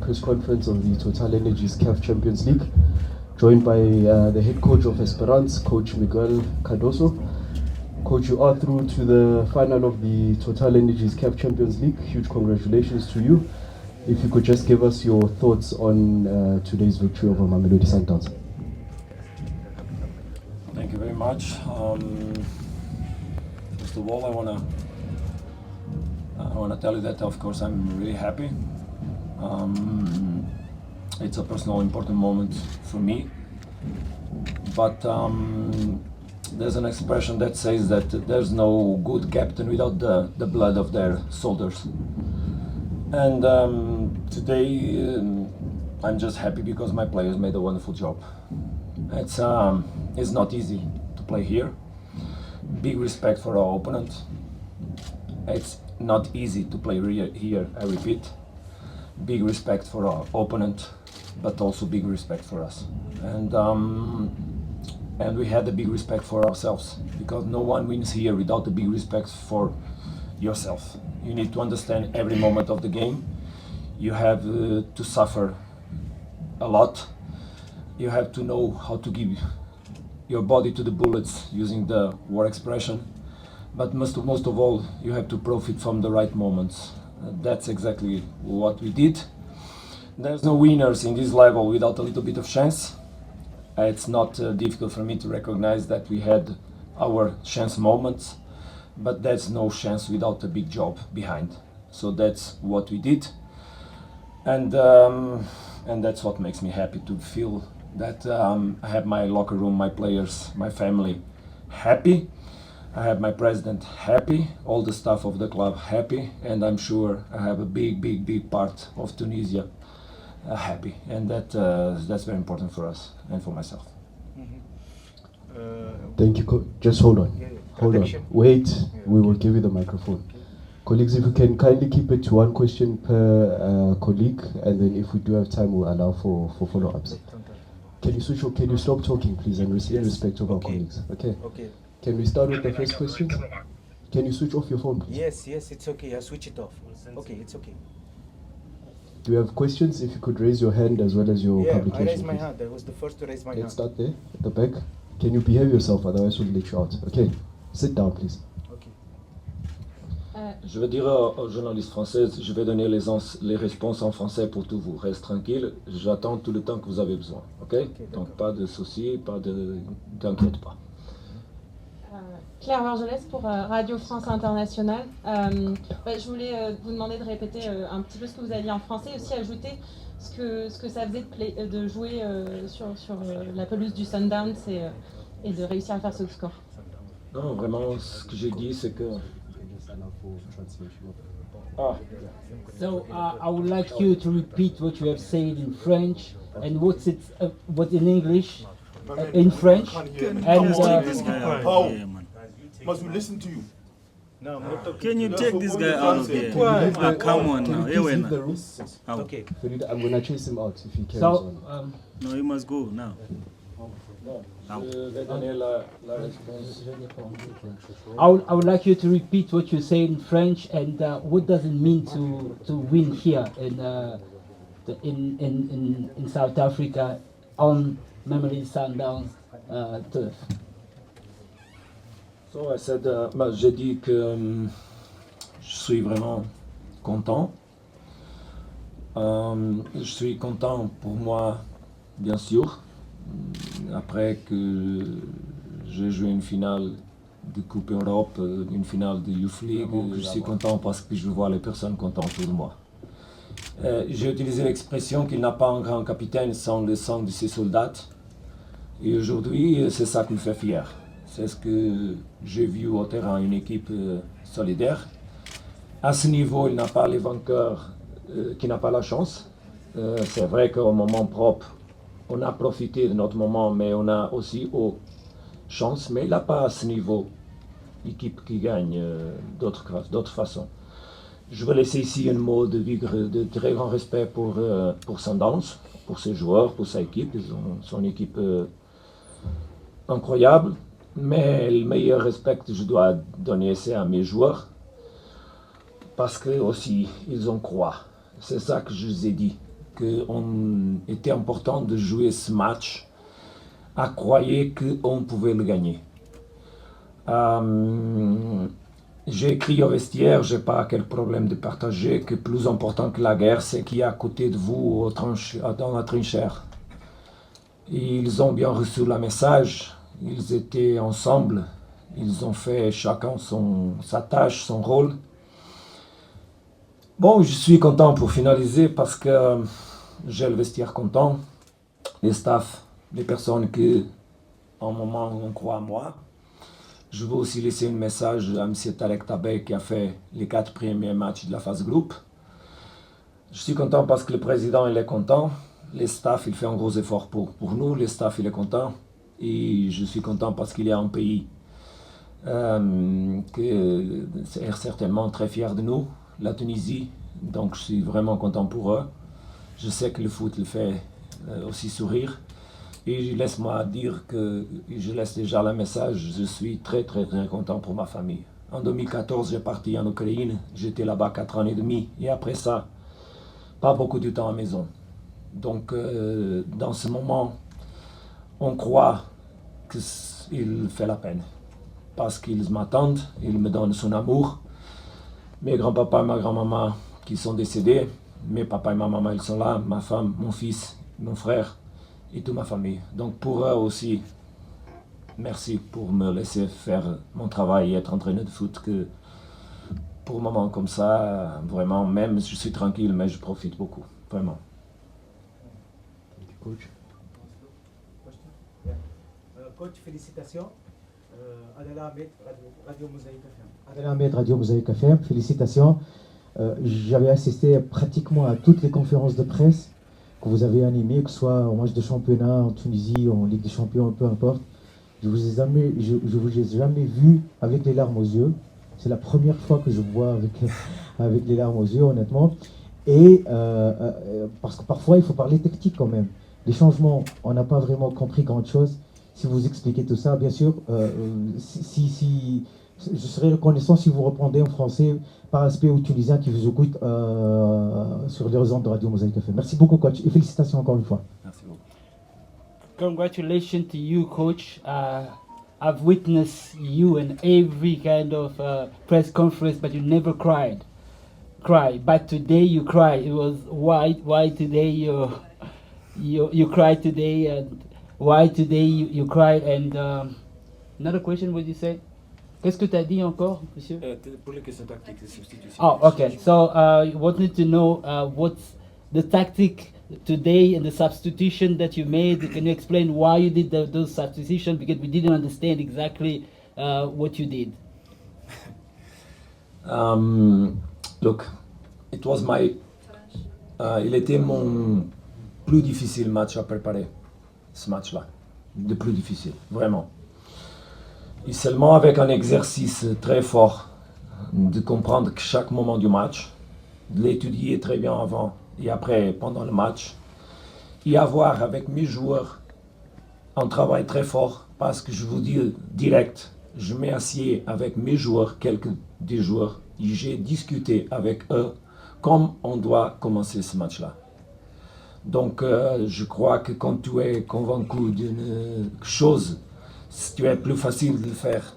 press conference of the Total Energies CAF Champions League, joined by the head coach of Esperance, Coach Miguel Cardoso. Coach, you are through to the final of the Total Energies CAF Champions League. Huge congratulations to you. If you could just give us your thoughts on today's victory over Mamelodi Sundowns. Thank you very much. First of all, I wanna tell you that of course I'm really happy. It's a personal important moment for me. But there's an expression that says that there's no good captain without the blood of their soldiers. And today I'm just happy because my players made a wonderful job. It's not easy to play here. Big respect for our opponent. It's not easy to play here, I repeat. Big respect for our opponent, but also big respect for us. And we had a big respect for ourselves, because no one wins here without a big respect for yourself. You need to understand every moment of the game. You have to suffer a lot. You have to know how to give your body to the bullets, using the war expression. But most of all, you have to profit from the right moments. That's exactly what we did. There's no winners in this level without a little bit of chance. It's not difficult for me to recognize that we had our chance moments, but there's no chance without a big job behind. So that's what we did, and that's what makes me happy to feel that I have my locker room, my players, my family happy. I have my president happy, all the staff of the club happy, and I'm sure I have a big part of Tunisia happy, and that's very important for us and for myself. Thank you. Just hold on. Hold on. Wait. We will give you the microphone. Colleagues, if you can kindly keep it to one question per colleague, and then if we do have time, we'll allow for follow-ups. Can you stop talking, please, and in respect of our colleagues? Okay. Can we start with the first question? Can you switch off your phone, please? Yes, it's okay. I switch it off. Okay, it's okay. Do you have questions? If you could raise your hand as well as your publication. I raised my please. hand. I was the first to raise my hand. Let's start there, at the back. Can you behave yourself, otherwise we'll let you out. Okay, sit down, please. Okay. Je vais dire aux journalistes français, je vais donner les réponses en français pour tout vous. Reste tranquille, j'attends tout le temps que vous avez besoin. Ok, donc pas de soucis, t'inquiète pas. Claire Vergelès pour Radio France Internationale. Je voulais vous demander de répéter un petit peu ce que vous avez dit en français, et aussi ajouter ce que ça faisait de jouer sur la pelouse du Sundowns et de réussir à faire ce score. Non, vraiment, ce que j'ai dit, c'est que... So I would like you to repeat what you have said in French and what in English, in French, and must we listen to you? No, I'm not talking. Can you take this guy out of here? Come on now. Okay. I'm going to chase him out if he carries so, on. No, you must go now. I would like you to repeat what you say in French and what does it mean to win here in South Africa on Mamelodi Sundowns turf. So I said, j'ai dit que je suis vraiment content. Je suis content pour moi, bien sûr. Après que j'ai joué une finale de Coupe Europe, une finale de Youth League, je suis content parce que je vois les personnes contentes autour de moi. J'ai utilisé l'expression qu'il n'a pas un grand capitaine sans le sang de ses soldats. Et aujourd'hui, c'est ça qui me fait fier. C'est ce que j'ai vu au terrain, une équipe solidaire. À ce niveau, il n'a pas les vainqueurs qui n'ont pas la chance. C'est vrai qu'au moment propre, on a profité de notre moment, mais on a aussi chance. Mais il n'a pas à ce niveau équipe qui gagne d'autres façons. Je vais laisser ici un mot de très grand respect pour Sundowns, pour ses joueurs, pour sa équipe. Ils ont son équipe incroyable. Mais le meilleur respect que je dois donner, c'est à mes joueurs, parce que aussi ils en croient. C'est ça que je vous ai dit, qu'on était important de jouer ce match, à croire qu'on pouvait le gagner. J'ai écrit au vestiaire, j'ai pas quel problème de partager, que plus important que la guerre, c'est qui est à côté de vous dans la trinchère. Ils ont bien reçu le message, ils étaient ensemble, ils ont fait chacun sa tâche, son rôle. Bon, je suis content pour finaliser parce que j'ai le vestiaire content, les staffs, les personnes qui, en moment, on croit à moi. Je veux aussi laisser un message à M. Tarek Tabay qui a fait les 4 premiers matchs de la phase groupe. Je suis content parce que le président il est content, les staffs il fait un gros effort pour nous, les staffs il est content. Et je suis content parce qu'il y a un pays qui est certainement très fier de nous, la Tunisie, donc je suis vraiment content pour eux. Je sais que le foot le fait aussi sourire. Et laisse-moi dire que je laisse déjà le message, je suis très très très content pour ma famille. En 2014, j'ai parti en Ukraine, j'étais là-bas 4 ans et demi, et après ça, pas beaucoup de temps à la maison. Donc dans ce moment, on croit qu'il fait la peine. Parce qu'ils m'attendent, ils me donnent son amour. Mes grands-papas et ma grand-maman qui sont décédés, mes papas et ma maman ils sont là, ma femme, mon fils, mon frère et toute ma famille. Donc pour eux aussi, merci pour me laisser faire mon travail et être entraîneur de foot. Que pour un moment comme ça, vraiment, même je suis tranquille, mais je profite beaucoup, vraiment. Coach. Coach, félicitations. Adela Ahmed, Radio Mosaïque FM. Adela Ahmed, Radio Mosaïque FM, félicitations. J'avais assisté pratiquement à toutes les conférences de presse que vous avez animées, que ce soit en match de championnat, en Tunisie, en Ligue des Champions, peu importe. Je vous ai jamais vu avec les larmes aux yeux. C'est la première fois que je vous vois avec les larmes aux yeux, honnêtement. Et parce que parfois, il faut parler tactique quand même. Les changements, on n'a pas vraiment compris grand-chose. Si vous expliquez tout ça, bien sûr, je serais reconnaissant si vous reprendrez en français par respect aux Tunisiens qui vous écoutent sur les ondes de Radio Mosaïque FM. Merci beaucoup, coach, et félicitations encore une fois. Merci beaucoup. Congratulations to you, coach. I've witnessed you in every kind of press conference, but you never cry. But today you cried. It was why today you cried today, and why today you cried. And another question, what you say? Qu'est-ce que tu as dit encore, monsieur? Pour les questions tactiques, les substitutions. Oh, okay. So you wanted to know what's the tactic today and the substitution that you made. Can you explain why you did those substitutions? Because we didn't understand exactly what you did. Look, it was my. Il était mon plus difficile match à préparer, ce match-là. Le plus difficile, vraiment. Et seulement avec un exercice très fort de comprendre chaque moment du match, de l'étudier très bien avant et après, pendant le match, et avoir avec mes joueurs un travail très fort, parce que je vous dis direct, je m'assieds avec mes joueurs, quelques des joueurs, et j'ai discuté avec eux comme on doit commencer ce match-là. Donc je crois que quand tu es convaincu d'une chose, tu es plus facile de le faire.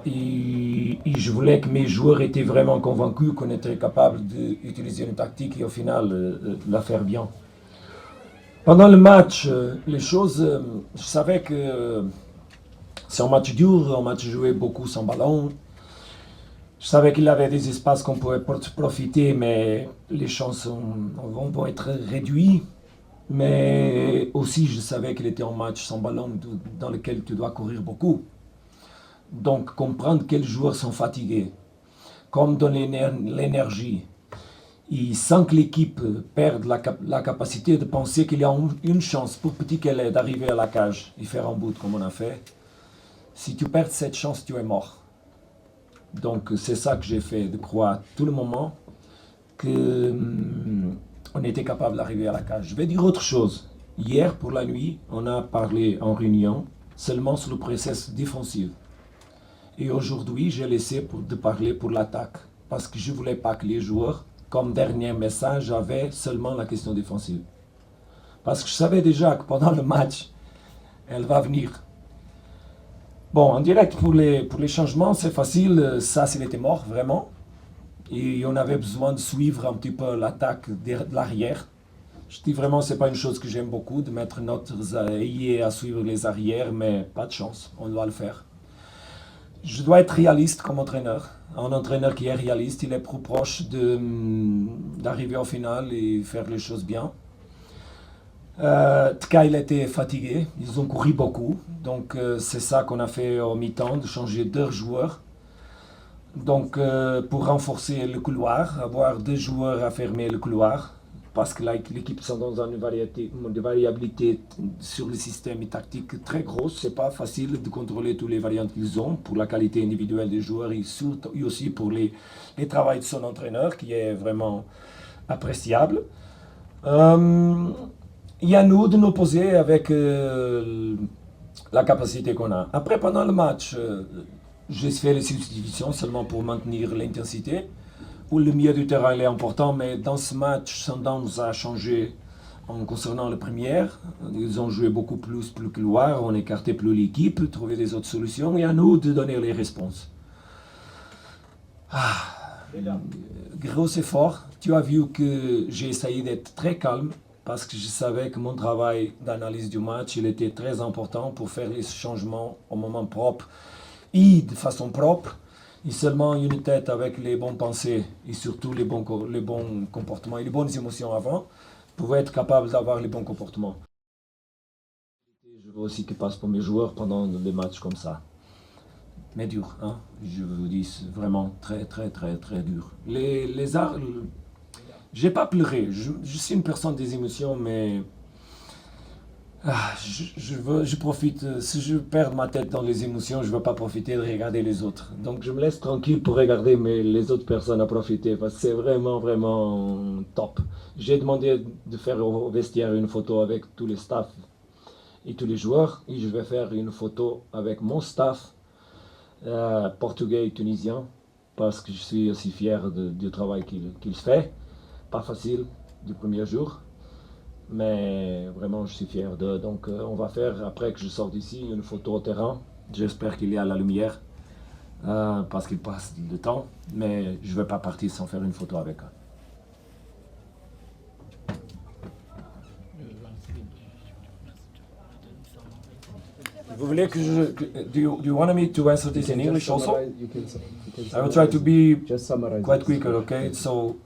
Et je voulais que mes joueurs étaient vraiment convaincus qu'on était capable d'utiliser une tactique et au final la faire bien. Pendant le match, les choses, je savais que c'est un match dur, un match joué beaucoup sans ballon. Je savais qu'il y avait des espaces qu'on pouvait profiter, mais les chances vont être réduites. Mais aussi, je savais qu'il était un match sans ballon dans lequel tu dois courir beaucoup. Donc, comprendre quels joueurs sont fatigués, comme donner l'énergie, et sans que l'équipe perde la capacité de penser qu'il y a une chance, pour petit qu'elle est, d'arriver à la cage et faire un but comme on a fait. Si tu perds cette chance, tu es mort. Donc, c'est ça que j'ai fait, de croire tout le moment qu'on était capable d'arriver à la cage. Je vais dire autre chose. Hier, pour la nuit, on a parlé en réunion seulement sur le processus défensif. Et aujourd'hui, j'ai laissé de parler pour l'attaque, parce que je ne voulais pas que les joueurs comme dernier message, j'avais seulement la question défensive. Parce que je savais déjà que pendant le match, elle va venir. Bon, en direct, pour les changements, c'est facile. Ça, il était mort, vraiment. Et on avait besoin de suivre un petit peu l'attaque de l'arrière. Je dis vraiment, c'est pas une chose que j'aime beaucoup, de mettre notre ailier à suivre les arrières, mais pas de chance, on doit le faire. Je dois être réaliste comme entraîneur. Un entraîneur qui est réaliste, il est plus proche d'arriver au final et faire les choses bien. Tka, il était fatigué, ils ont couru beaucoup, donc c'est ça qu'on a fait au mi-temps, de changer 2 joueurs. Donc pour renforcer le couloir, avoir 2 joueurs à fermer le couloir, parce que l'équipe sont dans une variabilité sur le système tactique très grosse, c'est pas facile de contrôler toutes les variantes qu'ils ont pour la qualité individuelle des joueurs et surtout aussi pour les travaux de son entraîneur qui est vraiment appréciable. Il y a nous de nous poser avec la capacité qu'on a. Après, pendant le match, j'ai fait les substitutions seulement pour maintenir l'intensité. Où le milieu du terrain est important, mais dans ce match, Sundowns a changé en concernant la première. Ils ont joué beaucoup plus le couloir, on écartait plus l'équipe, trouver des autres solutions, et à nous de donner les réponses. Gros effort. Tu as vu que j'ai essayé d'être très calme, parce que je savais que mon travail d'analyse du match, il était très important pour faire les changements au moment propre et de façon propre. Et seulement une tête avec les bonnes pensées et surtout les bons comportements et les bonnes émotions avant pouvait être capable d'avoir les bons comportements. Je veux aussi que passe pour mes joueurs pendant des matchs comme ça. Mais dur, hein? Je vous dis, c'est vraiment très dur. J'ai pas pleuré, je suis une personne des émotions, mais je profite. Si je perds ma tête dans les émotions, je ne veux pas profiter de regarder les autres. Donc je me laisse tranquille pour regarder les autres personnes à profiter parce que c'est vraiment top. J'ai demandé de faire au vestiaire une photo avec tous les staffs et tous les joueurs et je vais faire une photo avec mon staff portugais et tunisien parce que je suis aussi fier du travail qu'il fait. Pas facile du premier jour. Mais vraiment, je suis fier d'eux. Donc, on va faire, après que je sorte d'ici, une photo au terrain. J'espère qu'il y a la lumière, parce qu'il passe le temps. Mais je ne vais pas partir sans faire une photo avec eux. Vous voulez que do you want me to answer this in English also? I will try to be quite quicker, okay? So,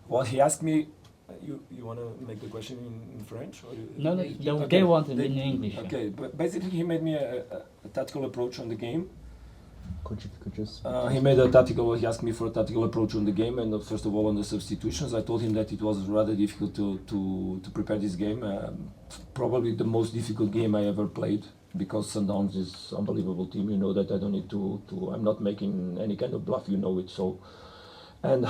well, he asked me. You want to make the question in French? Or No, okay. they want it in English. Okay, but basically he made me a tactical approach on the game. He asked me for a tactical approach on the game, and first of all on the substitutions. I told him that it was rather difficult to prepare this game. Probably the most difficult game I ever played, because Sundowns is an unbelievable team. You know that I don't need to I'm not making any kind of bluff, you know it. So. And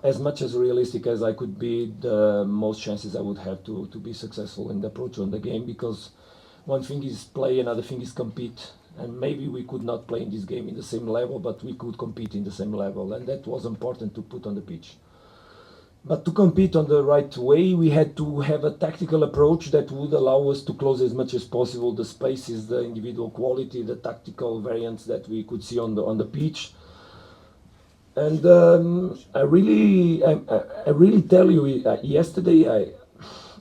as much as realistic as I could be, the most chances I would have to be successful in the approach on the game, because one thing is play, another thing is compete. And maybe we could not play in this game in the same level, but we could compete in the same level, and that was important to put on the pitch. But to compete on the right way, we had to have a tactical approach that would allow us to close as much as possible the spaces, the individual quality, the tactical variants that we could see on the pitch. And I really tell you, yesterday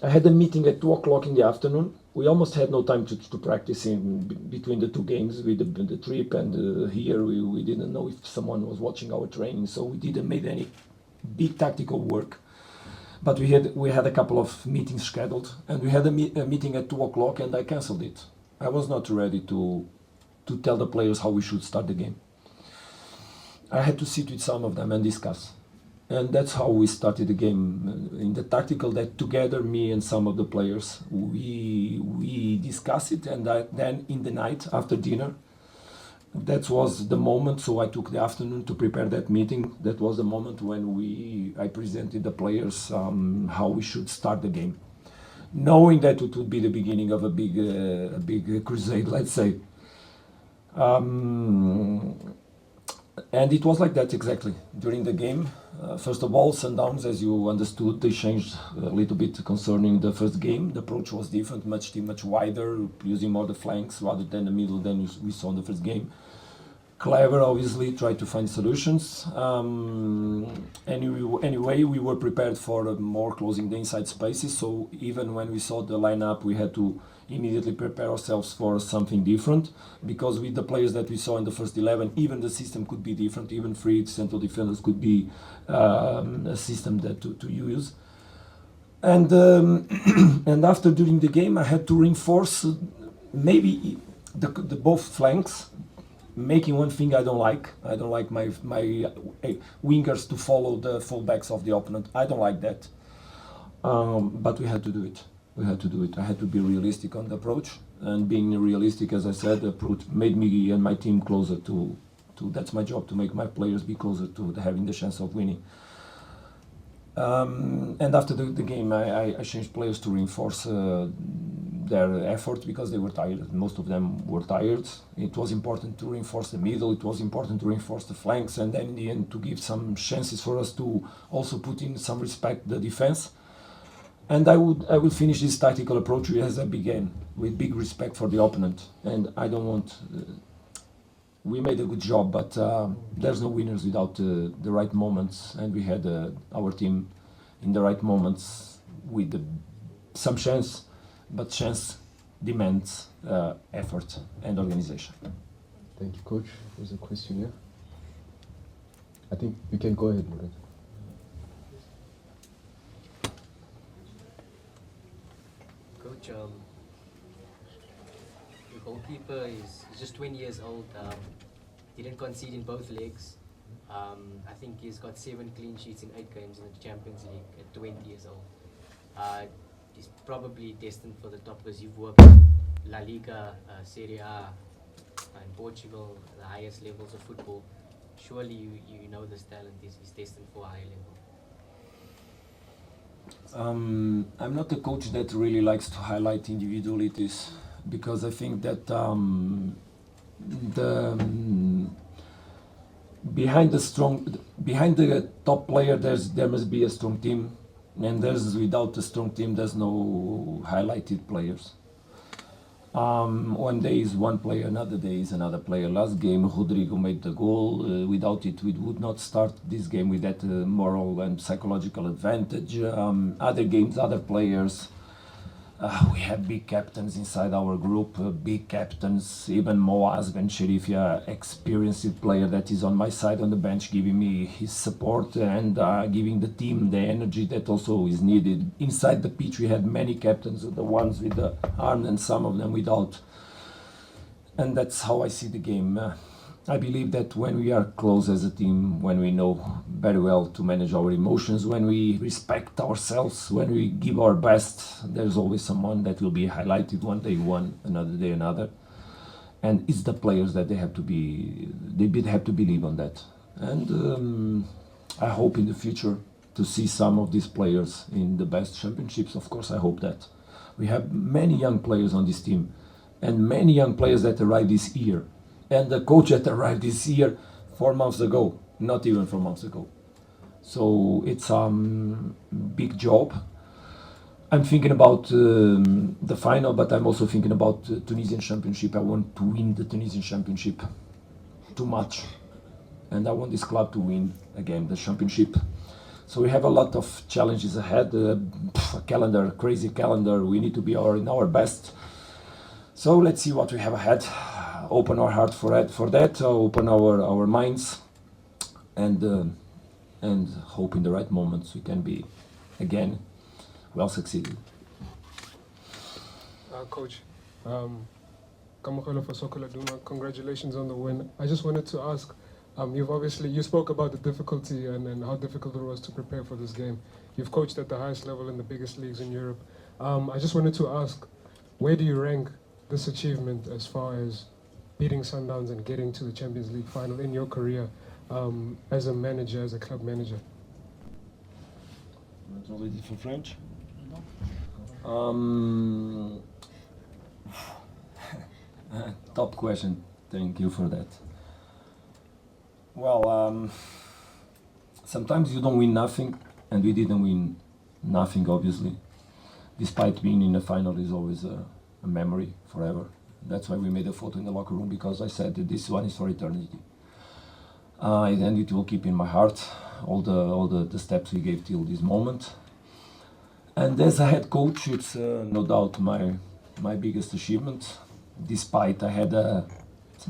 I had a meeting at 2 o'clock in the afternoon. We almost had no time to practice in between the 2 games with the trip, and here we didn't know if someone was watching our training, so we didn't make any big tactical work. But we had a couple of meetings scheduled, and we had a meeting at 2 o'clock, and I cancelled it. I was not ready to tell the players how we should start the game. I had to sit with some of them and discuss. And that's how we started the game. In the tactical, that together, me and some of the players, we discussed it, and then in the night, after dinner, that was the moment. So I took the afternoon to prepare that meeting. That was the moment when I presented the players how we should start the game, knowing that it would be the beginning of a big crusade, let's say. And it was like that exactly during the game. First of all, Sundowns, as you understood, they changed a little bit concerning the first game. The approach was different, much wider, using more the flanks rather than the middle than we saw in the first game. Clever, obviously, tried to find solutions. Anyway, we were prepared for more closing the inside spaces, so even when we saw the lineup, we had to immediately prepare ourselves for something different, because with the players that we saw in the first 11, even the system could be different, even free central defenders could be a system that to use. And and after during the game, I had to reinforce maybe the both flanks, making one thing I don't like. I don't like my wingers to follow the fullbacks of the opponent. I don't like that. But we had to do it. I had to be realistic on the approach, and being realistic, as I said, the approach made me and my team closer to that's my job, to make my players be closer to having the chance of winning. And after the game, I changed players to reinforce their effort, because they were tired. Most of them were tired. It was important to reinforce the middle, it was important to reinforce the flanks, and then in the end to give some chances for us to also put in some respect the defense. And I will finish this tactical approach as I began, with big respect for the opponent. And I don't want... we made a good job, but there's no winners without the right moments, and we had our team in the right moments with some chance, but chance demands effort and organization. Thank you, Coach. There's a question here. I think you can go ahead, Murad. Coach, the goalkeeper is just 20 years old, didn't concede in both legs. I think he's got 7 clean sheets in 8 games in the Champions League at 20 years old. He's probably destined for the top, because you've worked in La Liga, Serie A, and Portugal, the highest levels of football. Surely you know this talent is destined for a high level. I'm not a coach that really likes to highlight individualities, because I think that behind the top player there must be a strong team, and without a strong team there's no highlighted players. One day is one player, another day is another player. Last game Rodrigo made the goal. Without it we would not start this game with that moral and psychological advantage. Other games, other players. We have big captains inside our group, big captains, even Moaz Ben Sherifia, experienced player that is on my side on the bench, giving me his support and giving the team the energy that also is needed. Inside the pitch we had many captains, the ones with the arm and some of them without. And that's how I see the game. I believe that when we are close as a team, when we know very well to manage our emotions, when we respect ourselves, when we give our best, there's always someone that will be highlighted one day one, another day another. And it's the players that they have to believe on that. And I hope in the future to see some of these players in the best championships. Of course, I hope that. We have many young players on this team, and many young players that arrived this year. And the coach that arrived this year 4 months ago, not even 4 months ago. So it's a big job. I'm thinking about the final, but I'm also thinking about the Tunisian championship. I want to win the Tunisian championship too much. And I want this club to win again the championship. So we have a lot of challenges ahead. A calendar, crazy calendar. We need to be in our best. So let's see what we have ahead. Open our heart for that. Open our minds, and hope in the right moments we can be again well succeeded. Coach, Kamukolo for Sokola Duma, congratulations on the win. I just wanted to ask, you spoke about the difficulty and how difficult it was to prepare for this game. You've coached at the highest level in the biggest leagues in Europe. I just wanted to ask, where do you rank this achievement as far as beating Sundowns and getting to the Champions League final in your career as a manager, as a club manager? Not already for French? Top question. Thank you for that. Well, sometimes you don't win nothing, and we didn't win nothing, obviously. Despite being in the final is always a memory forever. That's why we made a photo in the locker room, because I said that this one is for eternity. And it will keep in my heart all the steps we gave till this moment. And as a head coach, it's no doubt my biggest achievement. Despite I had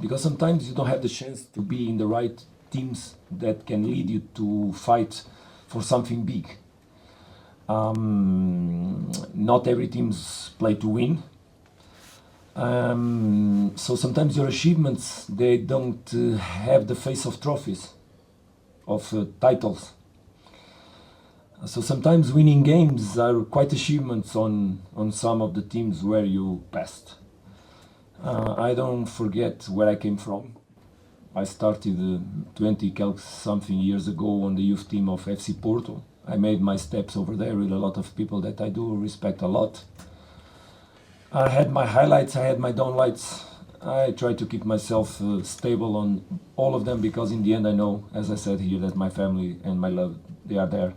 because sometimes you don't have the chance to be in the right teams that can lead you to fight for something big. Not every teams play to win. So sometimes your achievements, they don't have the face of trophies, of titles. So sometimes winning games are quite achievements on some of the teams where you passed. I don't forget where I came from. I started 20-something years ago on the youth team of FC Porto. I made my steps over there with a lot of people that I do respect a lot. I had my highlights, I had my downlights. I try to keep myself stable on all of them, because in the end I know, as I said here, that my family and my love, they are there.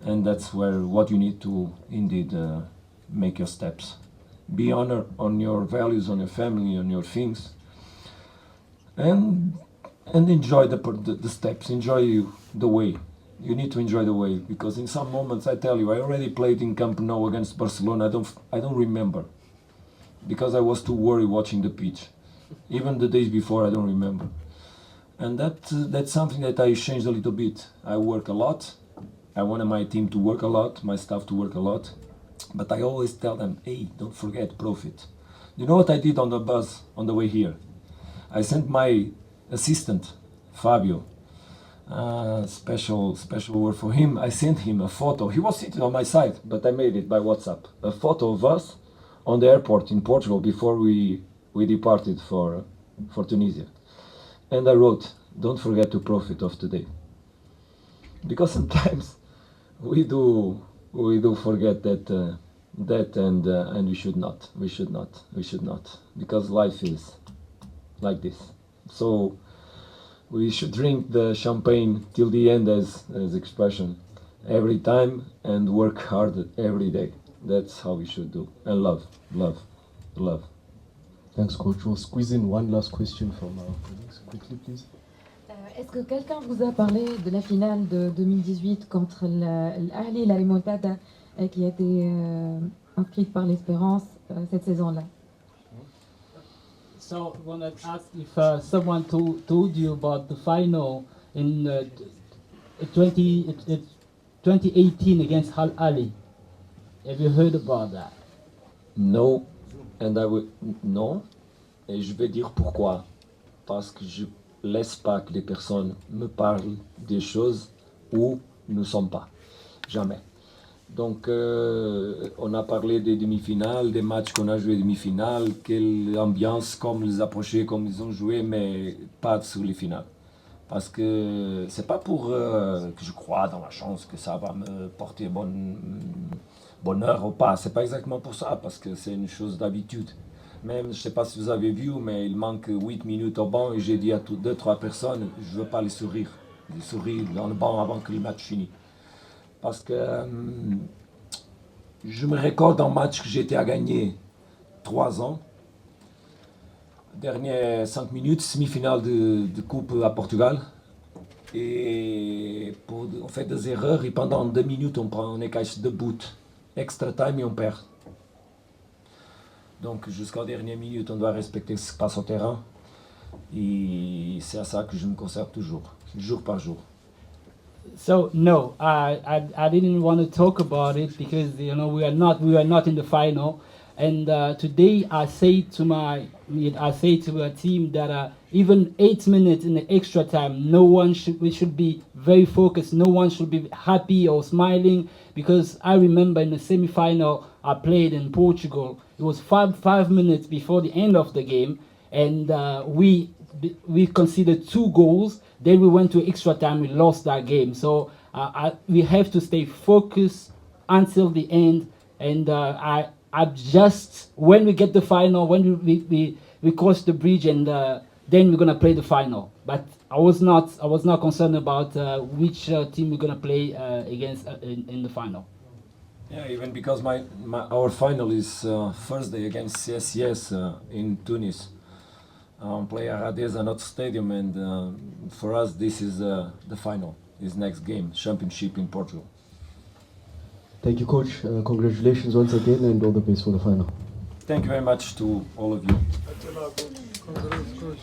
And that's what you need to indeed make your steps. Be honor on your values, on your family, on your things. And enjoy the steps, enjoy the way. You need to enjoy the way, because in some moments, I tell you, I already played in Camp Nou against Barcelona. I don't remember, because I was too worried watching the pitch. Even the days before, I don't remember. And that's something that I changed a little bit. I work a lot. I wanted my team to work a lot, my staff to work a lot. But I always tell them, hey, don't forget profit. You know what I did on the bus on the way here? I sent my assistant, Fabio, special word for him. I sent him a photo. He was sitting on my side, but I made it by WhatsApp. A photo of us on the airport in Portugal before we departed for Tunisia. And I wrote, don't forget to profit of today. Because sometimes we do forget that and we should not, because life is like this. So we should drink the champagne till the end, as expression, every time, and work hard every day. That's how we should do. And love. Thanks, Coach. We'll squeeze in one last question from our colleagues. Quickly, please. Est-ce que quelqu'un vous a parlé de la finale de 2018 contre l'Ahli et la Remontada qui a été inscrite par l'Espérance cette saison-là? So I want to ask if someone told you about the final in 2018 against Al Ali. Have you heard about that? No, non, et je vais dire pourquoi. Parce que je laisse pas que les personnes me parlent des choses où nous ne sommes pas. Jamais. Donc, on a parlé des demi-finales, des matchs qu'on a joué demi-finales, quelle ambiance, comme ils approchaient, comme ils ont joué, mais pas sur les finales. Parce que c'est pas pour que je crois dans la chance que ça va me porter bonheur ou pas. C'est pas exactement pour ça, parce que c'est une chose d'habitude. Même, je sais pas si vous avez vu, mais il manque 8 minutes au banc et j'ai dit à 2-3 personnes, je veux pas les sourire dans le banc avant que le match finisse. Parce que je me recorde un match que j'étais à gagner 3 ans. Dernière 5 minutes, semi-finale de Coupe à Portugal. Et on fait des erreurs et pendant 2 minutes, on prend un écart de but. Extra time et on perd. Donc jusqu'à dernière minute, on doit respecter ce qui se passe au terrain. Et c'est à ça que je me conserve toujours, jour par jour. So no, I didn't want to talk about it because we are not in the final, and today I say to my team that even 8 minutes in the extra time, we should be very focused. No one should be happy or smiling, because I remember in the semi-final I played in Portugal. It was five minutes before the end of the game, and we conceded 2 goals. Then we went to extra time. We lost that game. So we have to stay focused until the end. And I just when we get the final, when we cross the bridge and then we're gonna play the final. But I was not concerned about which team we're gonna play against in the final. Yeah, even because our final is Thursday against CSCS in Tunis. Play Aradez, another stadium, and for us this is the final. This next game, championship in Portugal. Thank you, coach. Congratulations once again, and all the best for the final. Thank you very much to all of you. Congrats, coach.